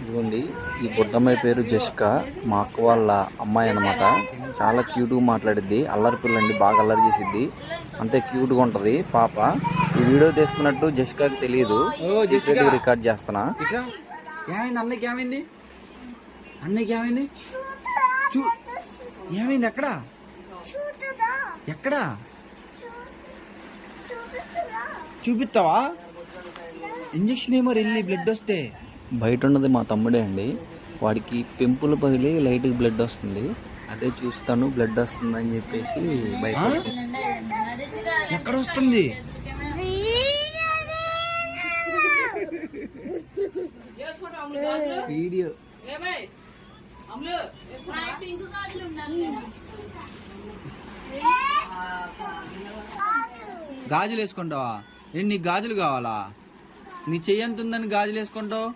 ఇదిగోండి, ఈ బుడ్డమ్మాయి పేరు జెసికా. మా అక్క వాళ్ళ అమ్మాయి అనమాట. చాలా క్యూట్గా మాట్లాడిద్ది. అల్లరి పిల్లండి, బాగా అల్లరి చేసిద్ది. అంతే క్యూట్గా ఉంటుంది పాప. ఈ వీడియో తీస్తున్నట్టు జెసికాకి తెలియదు. సీక్రెట్గా రికార్డ్ చేస్తున్నా. ఏమైంది అన్నయ్యకి? ఏమైంది అన్నయ్యకి? ఏమైంది? ఏమైంది? ఎక్కడా? ఎక్కడా చూపిస్తావా? ఇంజక్షన్ ఏమో వెళ్ళి బ్లడ్ వస్తే. బయట ఉన్నది మా తమ్ముడే అండి. వాడికి పెంపులు పగిలి లైట్గా బ్లడ్ వస్తుంది. అదే చూస్తాను, బ్లడ్ వస్తుంది అని చెప్పేసి బయట. ఎక్కడ వస్తుంది? వీడియో. గాజులు వేసుకుంటావా? నీకు గాజులు కావాలా? నీ చెయ్యి ఎంత ఉందని గాజులు వేసుకుంటావు?